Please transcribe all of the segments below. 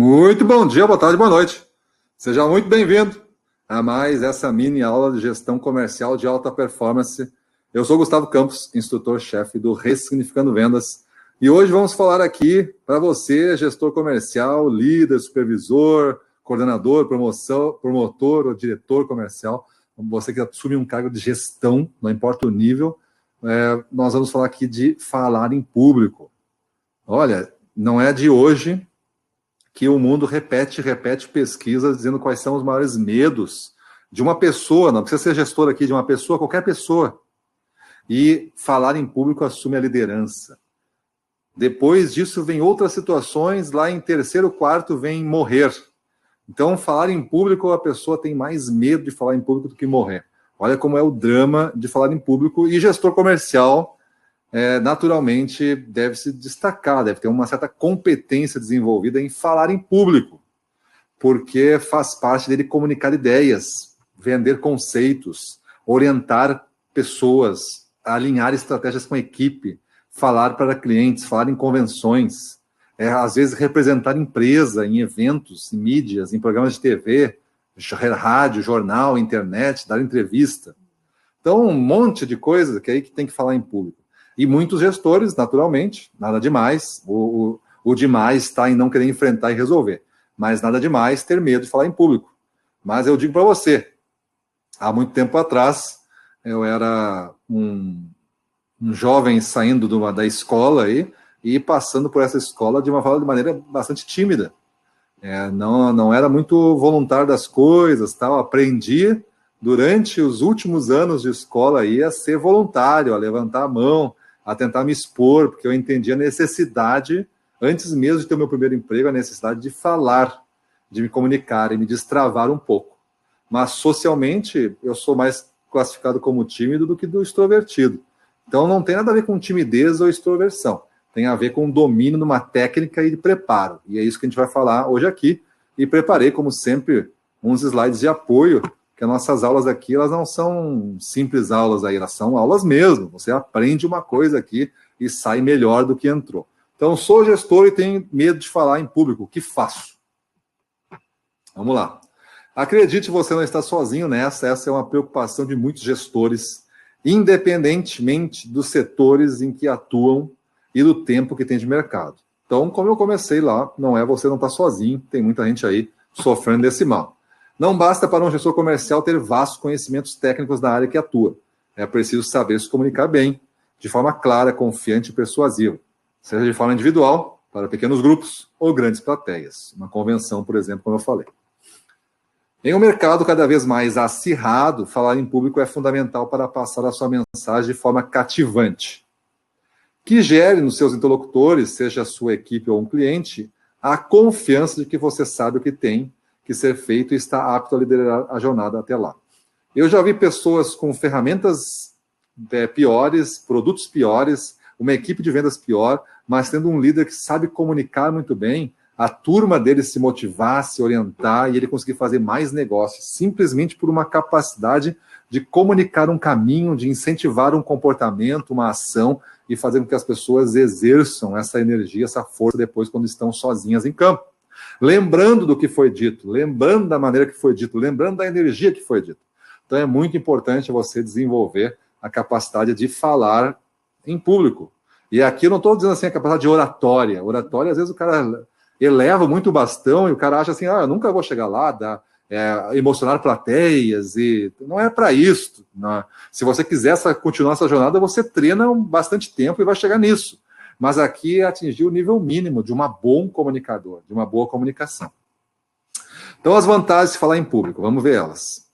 Muito bom dia, boa tarde, boa noite. Seja muito bem-vindo a mais essa mini aula de gestão comercial de alta performance. Eu sou Gustavo Campos, instrutor-chefe do Ressignificando Vendas, e hoje vamos falar aqui para você, gestor comercial, líder, supervisor, coordenador, promotor ou diretor comercial, você que assume um cargo de gestão, não importa o nível, nós vamos falar aqui de falar em público. Olha, não é de hoje que o mundo repete pesquisas dizendo quais são os maiores medos de uma pessoa, não precisa ser gestor aqui, de uma pessoa, qualquer pessoa. E falar em público assume a liderança. Depois disso vem outras situações, lá em terceiro, quarto vem morrer. Então, falar em público, a pessoa tem mais medo de falar em público do que morrer. Olha como é o drama de falar em público, e gestor comercial naturalmente deve se destacar, deve ter uma certa competência desenvolvida em falar em público, porque faz parte dele comunicar ideias, vender conceitos, orientar pessoas, alinhar estratégias com a equipe, falar para clientes, falar em convenções, às vezes representar empresa em eventos, em mídias, em programas de TV, rádio, jornal, internet, dar entrevista. Então, um monte de coisa que tem que falar em público. E muitos gestores, naturalmente, nada demais, o demais está em não querer enfrentar e resolver, mas nada demais ter medo de falar em público. Mas eu digo para você, há muito tempo atrás, eu era um jovem saindo da escola aí, e passando por essa escola de maneira bastante tímida. Não era muito voluntário das coisas, tal. Aprendi durante os últimos anos de escola aí a ser voluntário, a levantar a mão, a tentar me expor, porque eu entendi a necessidade, antes mesmo de ter o meu primeiro emprego, a necessidade de falar, de me comunicar e me destravar um pouco. Mas socialmente, eu sou mais classificado como tímido do que do extrovertido. Então não tem nada a ver com timidez ou extroversão. Tem a ver com domínio numa técnica e de preparo. E é isso que a gente vai falar hoje aqui. E preparei, como sempre, uns slides de apoio, que as nossas aulas aqui, elas não são simples aulas aí, elas são aulas mesmo. Você aprende uma coisa aqui e sai melhor do que entrou. Então, sou gestor e tenho medo de falar em público. O que faço? Vamos lá. Acredite, você não está sozinho nessa. Essa é uma preocupação de muitos gestores, independentemente dos setores em que atuam e do tempo que tem de mercado. Então, como eu comecei lá, você não está sozinho, tem muita gente aí sofrendo desse mal. Não basta para um gestor comercial ter vastos conhecimentos técnicos na área que atua. É preciso saber se comunicar bem, de forma clara, confiante e persuasiva, seja de forma individual, para pequenos grupos, ou grandes plateias. Uma convenção, por exemplo, como eu falei. Em um mercado cada vez mais acirrado, falar em público é fundamental para passar a sua mensagem de forma cativante, que gere nos seus interlocutores, seja a sua equipe ou um cliente, a confiança de que você sabe o que tem que ser feito e está apto a liderar a jornada até lá. Eu já vi pessoas com ferramentas piores, produtos piores, uma equipe de vendas pior, mas tendo um líder que sabe comunicar muito bem, a turma dele se motivar, se orientar e ele conseguir fazer mais negócios, simplesmente por uma capacidade de comunicar um caminho, de incentivar um comportamento, uma ação e fazer com que as pessoas exerçam essa energia, essa força depois quando estão sozinhas em campo. Lembrando do que foi dito, lembrando da maneira que foi dito, lembrando da energia que foi dito. Então é muito importante você desenvolver a capacidade de falar em público. E aqui eu não estou dizendo assim a capacidade de oratória. Oratória, às vezes o cara eleva muito o bastão e o cara acha assim, eu nunca vou chegar lá, emocionar plateias, e não é para isso. Não. Se você quiser continuar essa jornada, você treina bastante tempo e vai chegar nisso. Mas aqui é atingir o nível mínimo de um bom comunicador, de uma boa comunicação. Então, as vantagens de falar em público, vamos ver elas.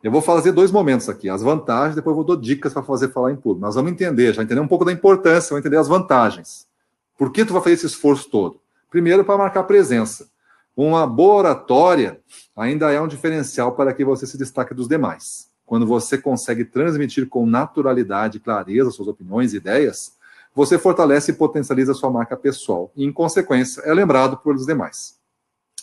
Eu vou fazer 2 momentos aqui, as vantagens, depois eu vou dar dicas para falar em público. Nós vamos entender um pouco da importância, vamos entender as vantagens. Por que tu vai fazer esse esforço todo? Primeiro, para marcar presença. Uma boa oratória ainda é um diferencial para que você se destaque dos demais. Quando você consegue transmitir com naturalidade e clareza suas opiniões e ideias, você fortalece e potencializa a sua marca pessoal e, em consequência, é lembrado pelos demais.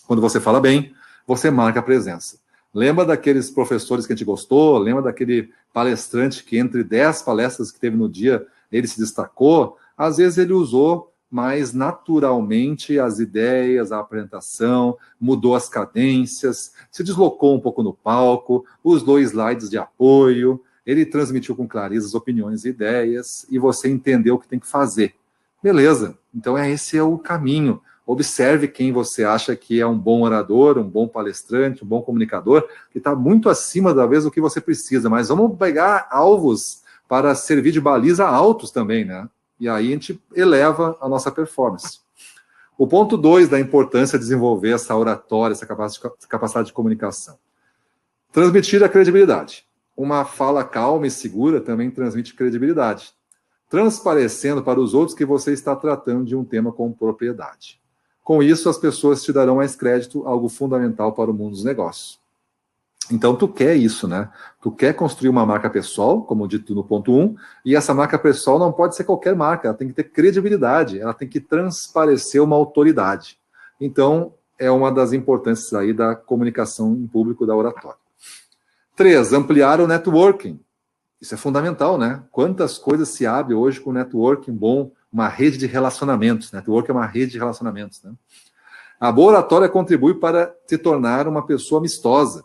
Quando você fala bem, você marca a presença. Lembra daqueles professores que a gente gostou? Lembra daquele palestrante que entre 10 palestras que teve no dia, ele se destacou? Às vezes ele usou mas naturalmente as ideias, a apresentação, mudou as cadências, se deslocou um pouco no palco, os 2 slides de apoio, ele transmitiu com clareza as opiniões e ideias, e você entendeu o que tem que fazer. Beleza, então esse é o caminho. Observe quem você acha que é um bom orador, um bom palestrante, um bom comunicador, que está muito acima, talvez, do que você precisa, mas vamos pegar alvos para servir de baliza altos também, né? E aí a gente eleva a nossa performance. O ponto 2 da importância de desenvolver essa oratória, essa capacidade de comunicação. Transmitir a credibilidade. Uma fala calma e segura também transmite credibilidade, transparecendo para os outros que você está tratando de um tema com propriedade. Com isso, as pessoas te darão mais crédito, algo fundamental para o mundo dos negócios. Então, tu quer isso, né? Tu quer construir uma marca pessoal, como dito no ponto 1, e essa marca pessoal não pode ser qualquer marca, ela tem que ter credibilidade, ela tem que transparecer uma autoridade. Então, é uma das importâncias aí da comunicação em público da oratória. 3, ampliar o networking. Isso é fundamental, né? Quantas coisas se abre hoje com networking bom, uma rede de relacionamentos. Networking é uma rede de relacionamentos, né? A boa oratória contribui para se tornar uma pessoa amistosa,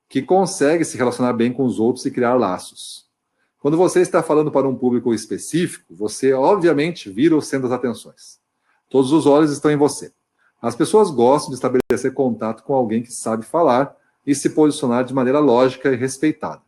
que consegue se relacionar bem com os outros e criar laços. Quando você está falando para um público específico, você, obviamente, vira o centro das atenções. Todos os olhos estão em você. As pessoas gostam de estabelecer contato com alguém que sabe falar e se posicionar de maneira lógica e respeitada.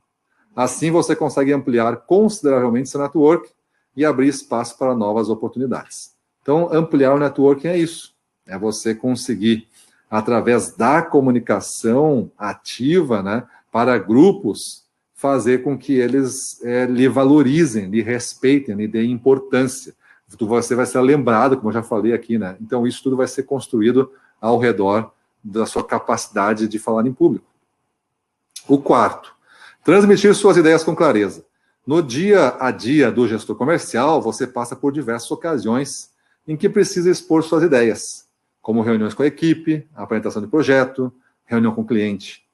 Assim, você consegue ampliar consideravelmente seu network e abrir espaço para novas oportunidades. Então, ampliar o networking é isso. É você conseguir, através da comunicação ativa, né, para grupos, fazer com que eles lhe valorizem, lhe respeitem, lhe deem importância. Você vai ser lembrado, como eu já falei aqui, né? Então, isso tudo vai ser construído ao redor da sua capacidade de falar em público. O 4, transmitir suas ideias com clareza. No dia a dia do gestor comercial, você passa por diversas ocasiões em que precisa expor suas ideias, como reuniões com a equipe, apresentação de projeto, reunião com o cliente.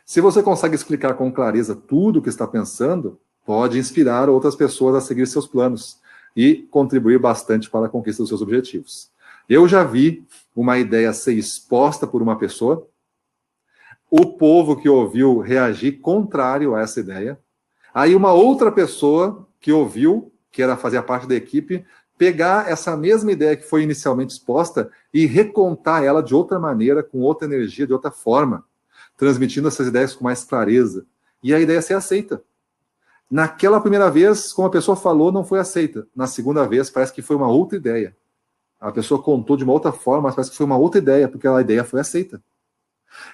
Se você consegue explicar com clareza tudo o que está pensando, pode inspirar outras pessoas a seguir seus planos e contribuir bastante para a conquista dos seus objetivos. Eu já vi uma ideia ser exposta por uma pessoa, o povo que ouviu reagir contrário a essa ideia, aí uma outra pessoa que ouviu, que fazia parte da equipe, pegar essa mesma ideia que foi inicialmente exposta e recontar ela de outra maneira, com outra energia, de outra forma, transmitindo essas ideias com mais clareza. E a ideia ser aceita. Naquela primeira vez, como a pessoa falou, não foi aceita. Na segunda vez, parece que foi uma outra ideia. A pessoa contou de uma outra forma, mas parece que foi uma outra ideia, porque a ideia foi aceita.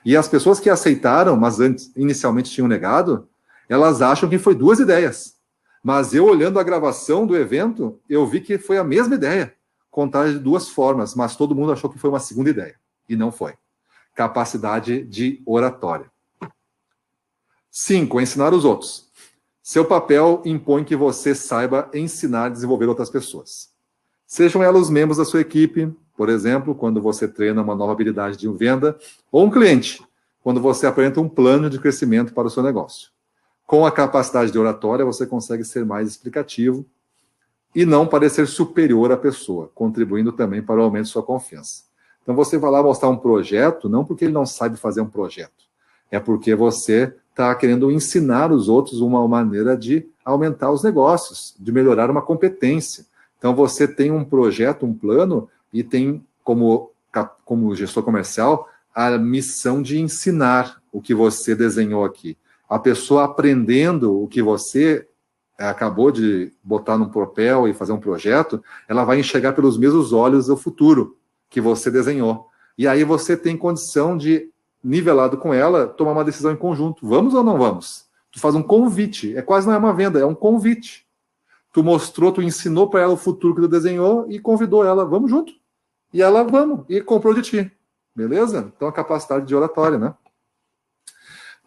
E as pessoas que aceitaram, mas inicialmente tinham negado, elas acham que foi 2 ideias. Mas eu, olhando a gravação do evento, eu vi que foi a mesma ideia, contada de 2 formas, mas todo mundo achou que foi uma segunda ideia. E não foi. Capacidade de oratória. 5, ensinar os outros. Seu papel impõe que você saiba ensinar e desenvolver outras pessoas. Sejam elas os membros da sua equipe, por exemplo, quando você treina uma nova habilidade de venda, ou um cliente, quando você apresenta um plano de crescimento para o seu negócio. Com a capacidade de oratória, você consegue ser mais explicativo e não parecer superior à pessoa, contribuindo também para o aumento de sua confiança. Então, você vai lá mostrar um projeto, não porque ele não sabe fazer um projeto, é porque você está querendo ensinar os outros uma maneira de aumentar os negócios, de melhorar uma competência. Então, você tem um projeto, um plano, e tem como gestor comercial a missão de ensinar o que você desenhou aqui. A pessoa aprendendo o que você acabou de botar num papel e fazer um projeto, ela vai enxergar pelos mesmos olhos o futuro que você desenhou. E aí você tem condição de, nivelado com ela, tomar uma decisão em conjunto. Vamos ou não vamos? Tu faz um convite. Quase não é uma venda, é um convite. Tu mostrou, tu ensinou para ela o futuro que tu desenhou e convidou ela, vamos junto. E ela, vamos, e comprou de ti. Beleza? Então, a capacidade de oratória, né?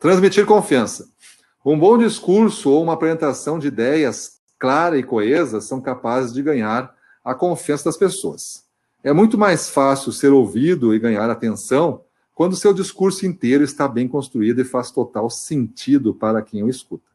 Transmitir confiança. Um bom discurso ou uma apresentação de ideias clara e coesa são capazes de ganhar a confiança das pessoas. É muito mais fácil ser ouvido e ganhar atenção quando seu discurso inteiro está bem construído e faz total sentido para quem o escuta.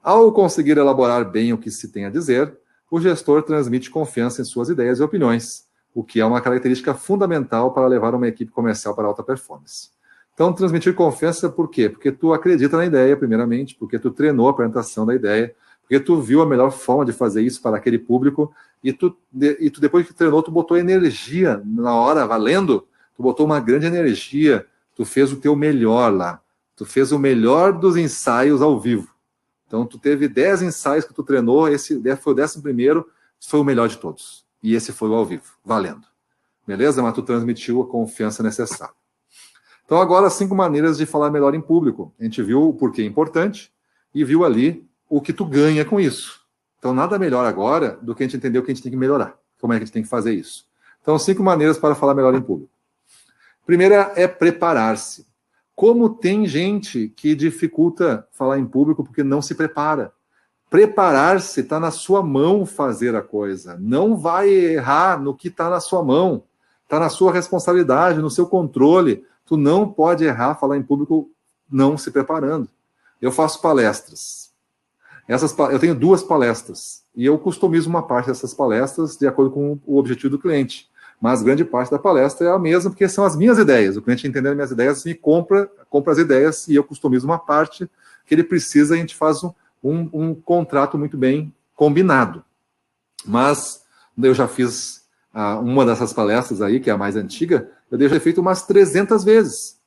Ao conseguir elaborar bem o que se tem a dizer, o gestor transmite confiança em suas ideias e opiniões, o que é uma característica fundamental para levar uma equipe comercial para alta performance. Então, transmitir confiança por quê? Porque tu acredita na ideia, primeiramente, porque tu treinou a apresentação da ideia, porque tu viu a melhor forma de fazer isso para aquele público, e tu depois que treinou, tu botou energia na hora, valendo, tu botou uma grande energia, tu fez o teu melhor lá, tu fez o melhor dos ensaios ao vivo. Então, tu teve 10 ensaios que tu treinou, esse foi o 11º, foi o melhor de todos. E esse foi o ao vivo, valendo. Beleza? Mas tu transmitiu a confiança necessária. Então, agora, 5 maneiras de falar melhor em público. A gente viu o porquê é importante e viu ali o que tu ganha com isso. Então, nada melhor agora do que a gente entender o que a gente tem que melhorar. Como é que a gente tem que fazer isso. Então, 5 maneiras para falar melhor em público. Primeira é preparar-se. Como tem gente que dificulta falar em público porque não se prepara. Preparar-se, está na sua mão fazer a coisa. Não vai errar no que está na sua mão. Está na sua responsabilidade, no seu controle. Tu não pode errar falar em público não se preparando. Eu faço palestras. Eu tenho 2 palestras. E eu customizo uma parte dessas palestras de acordo com o objetivo do cliente. Mas grande parte da palestra é a mesma, porque são as minhas ideias. O cliente, entendendo minhas ideias, me compra as ideias e eu customizo uma parte que ele precisa e a gente faz um contrato muito bem combinado. Mas eu já fiz uma dessas palestras aí, que é a mais antiga, eu deixei feito umas 300 vezes,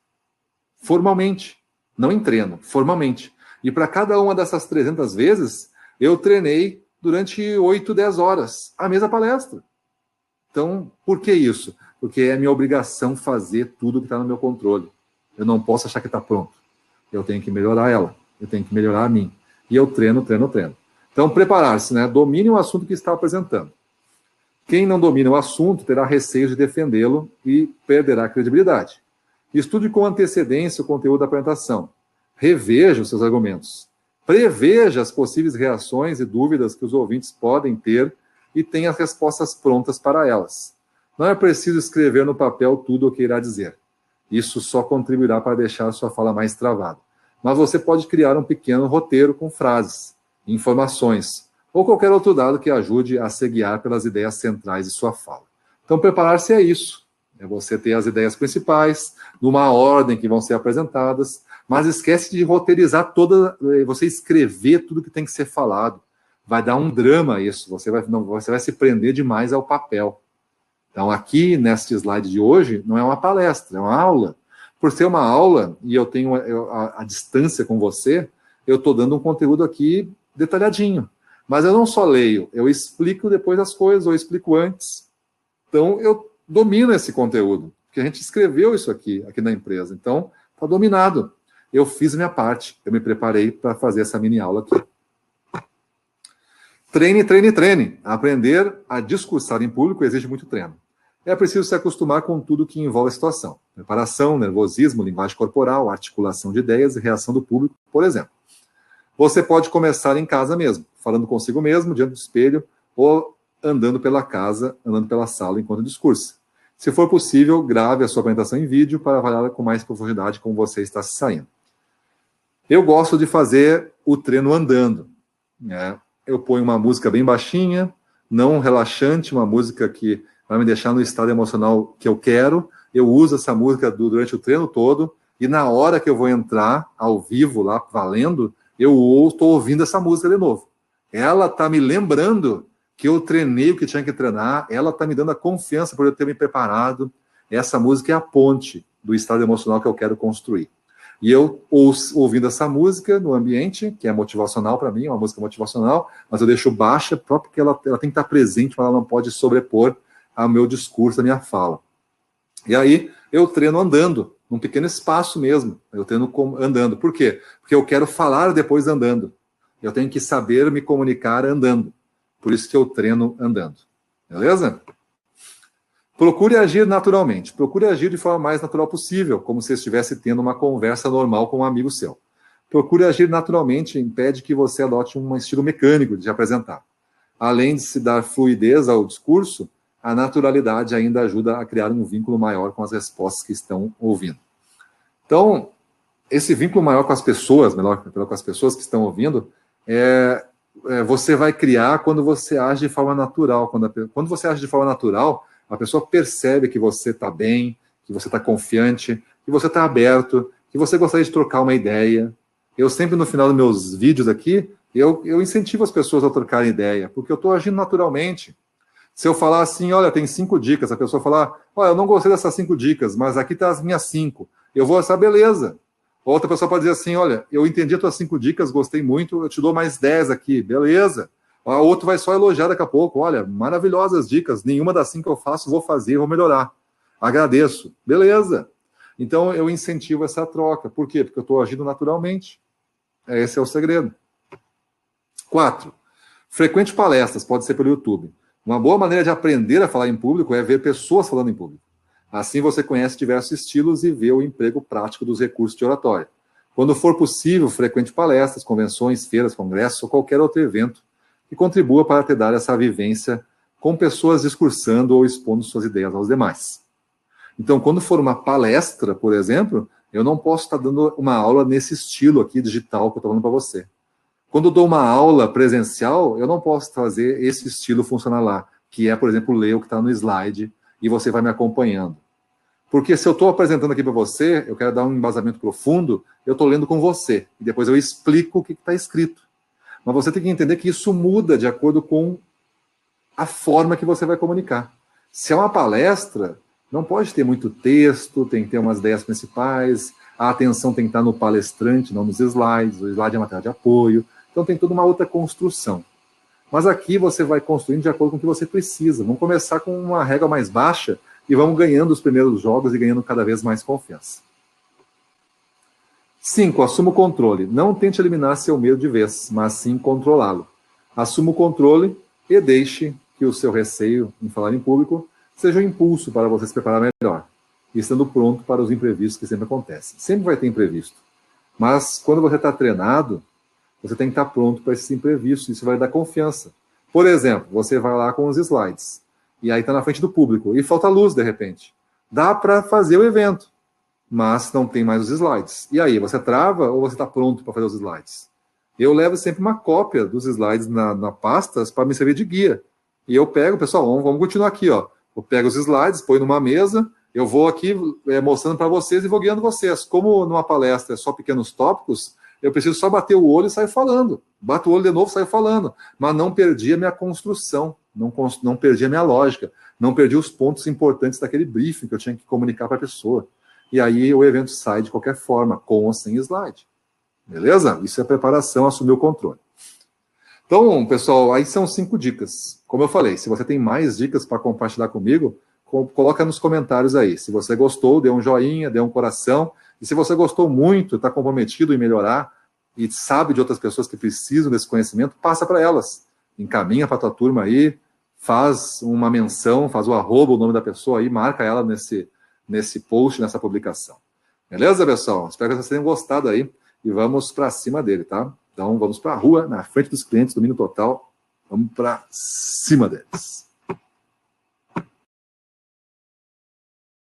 formalmente, não em treino, formalmente. E para cada uma dessas 300 vezes, eu treinei durante 8, 10 horas a mesma palestra. Então, por que isso? Porque é minha obrigação fazer tudo que está no meu controle. Eu não posso achar que está pronto. Eu tenho que melhorar ela, eu tenho que melhorar a mim. E eu treino. Então, preparar-se, né? Domine o assunto que está apresentando. Quem não domina o assunto terá receio de defendê-lo e perderá a credibilidade. Estude com antecedência o conteúdo da apresentação. Reveja os seus argumentos. Preveja as possíveis reações e dúvidas que os ouvintes podem ter e tenha as respostas prontas para elas. Não é preciso escrever no papel tudo o que irá dizer. Isso só contribuirá para deixar a sua fala mais travada. Mas você pode criar um pequeno roteiro com frases, informações, ou qualquer outro dado que ajude a se guiar pelas ideias centrais de sua fala. Então, preparar-se é isso. É você ter as ideias principais, numa ordem que vão ser apresentadas, mas esquece de roteirizar você escrever tudo que tem que ser falado. Vai dar um drama isso, você vai se prender demais ao papel. Então, aqui, neste slide de hoje, não é uma palestra, é uma aula. Por ser uma aula, e eu tenho a distância com você, eu estou dando um conteúdo aqui detalhadinho. Mas eu não só leio, eu explico depois as coisas, ou explico antes. Então, eu domino esse conteúdo, porque a gente escreveu isso aqui na empresa. Então, está dominado. Eu fiz a minha parte, eu me preparei para fazer essa mini aula aqui. Treine. Aprender a discursar em público exige muito treino. É preciso se acostumar com tudo que envolve a situação. Preparação, nervosismo, linguagem corporal, articulação de ideias e reação do público, por exemplo. Você pode começar em casa mesmo, falando consigo mesmo, diante do espelho, ou andando pela casa, andando pela sala enquanto discursa. Se for possível, grave a sua apresentação em vídeo para avaliar com mais profundidade como você está se saindo. Eu gosto de fazer o treino andando. Né? Eu ponho uma música bem baixinha, não relaxante, uma música que vai me deixar no estado emocional que eu quero. Eu uso essa música durante o treino todo, e na hora que eu vou entrar ao vivo lá, valendo, eu estou ouvindo essa música de novo. Ela está me lembrando que eu treinei o que tinha que treinar, ela está me dando a confiança por eu ter me preparado. Essa música é a ponte do estado emocional que eu quero construir. E eu, ouvindo essa música no ambiente, que é motivacional para mim, é uma música motivacional, mas eu deixo baixa, porque ela tem que estar presente, mas ela não pode sobrepor ao meu discurso, a minha fala. E aí eu treino andando, num pequeno espaço mesmo. Eu treino andando. Por quê? Porque eu quero falar depois andando. Eu tenho que saber me comunicar andando. Por isso que eu treino andando. Beleza? Procure agir naturalmente. Procure agir de forma mais natural possível, como se estivesse tendo uma conversa normal com um amigo seu. Procure agir naturalmente impede que você adote um estilo mecânico de apresentar. Além de se dar fluidez ao discurso, a naturalidade ainda ajuda a criar um vínculo maior com as respostas que estão ouvindo. Então, esse vínculo maior com as pessoas, melhor com as pessoas que estão ouvindo, você vai criar quando você age de forma natural. Quando você age de forma natural, a pessoa percebe que você está bem, que você está confiante, que você está aberto, que você gostaria de trocar uma ideia. Eu sempre, no final dos meus vídeos aqui, eu incentivo as pessoas a trocarem ideia, porque eu estou agindo naturalmente. Se eu falar assim, olha, tem 5 dicas, a pessoa falar, olha, eu não gostei dessas 5 dicas, mas aqui tá as minhas 5. Eu vou achar beleza. Outra pessoa pode dizer assim, olha, eu entendi as tuas 5 dicas, gostei muito, eu te dou mais 10 aqui, beleza. A outro vai só elogiar daqui a pouco, olha, maravilhosas dicas, nenhuma das 5 que eu faço, vou fazer, vou melhorar. Agradeço, beleza. Então eu incentivo essa troca. Por quê? Porque eu estou agindo naturalmente. Esse é o segredo. 4. Frequente palestras, pode ser pelo YouTube. Uma boa maneira de aprender a falar em público é ver pessoas falando em público. Assim você conhece diversos estilos e vê o emprego prático dos recursos de oratória. Quando for possível, frequente palestras, convenções, feiras, congressos ou qualquer outro evento que contribua para te dar essa vivência com pessoas discursando ou expondo suas ideias aos demais. Então, quando for uma palestra, por exemplo, eu não posso estar dando uma aula nesse estilo aqui digital que eu estou falando para você. Quando eu dou uma aula presencial, eu não posso fazer esse estilo funcionar lá, que é, por exemplo, ler o que está no slide e você vai me acompanhando. Porque se eu estou apresentando aqui para você, eu quero dar um embasamento profundo, eu estou lendo com você, e depois eu explico o que está escrito. Mas você tem que entender que isso muda de acordo com a forma que você vai comunicar. Se é uma palestra, não pode ter muito texto, tem que ter umas ideias principais, a atenção tem que estar no palestrante, não nos slides, o slide é material de apoio, então tem toda uma outra construção. Mas aqui você vai construindo de acordo com o que você precisa. Vamos começar com uma régua mais baixa e vamos ganhando os primeiros jogos e ganhando cada vez mais confiança. 5. Assuma o controle. Não tente eliminar seu medo de vez, mas sim controlá-lo. Assuma o controle e deixe que o seu receio em falar em público seja um impulso para você se preparar melhor, estando pronto para os imprevistos que sempre acontecem. Sempre vai ter imprevisto. Mas quando você está treinado, você tem que estar pronto para esses imprevistos, isso vai dar confiança. Por exemplo, você vai lá com os slides, e aí está na frente do público, e falta luz de repente. Dá para fazer o evento, mas não tem mais os slides. E aí, você trava ou você está pronto para fazer os slides? Eu levo sempre uma cópia dos slides na pastas para me servir de guia. E eu pego, pessoal, vamos continuar aqui, ó. Eu pego os slides, ponho numa mesa, eu vou aqui mostrando para vocês e vou guiando vocês. Como numa palestra é só pequenos tópicos, eu preciso só bater o olho e sair falando. Bato o olho de novo e saio falando. Mas não perdi a minha construção, não perdi a minha lógica, não perdi os pontos importantes daquele briefing que eu tinha que comunicar para a pessoa. E aí o evento sai de qualquer forma, com ou sem slide. Beleza? Isso é preparação, assumir o controle. Então, pessoal, aí são 5 dicas. Como eu falei, se você tem mais dicas para compartilhar comigo, coloca nos comentários aí. Se você gostou, dê um joinha, dê um coração. E se você gostou muito, está comprometido em melhorar e sabe de outras pessoas que precisam desse conhecimento, passa para elas. Encaminha para a tua turma aí, faz uma menção, faz o arroba, o nome da pessoa aí, marca ela nesse post, nessa publicação. Beleza, pessoal? Espero que vocês tenham gostado aí e vamos para cima dele, tá? Então vamos para a rua, na frente dos clientes, domínio total, vamos para cima deles.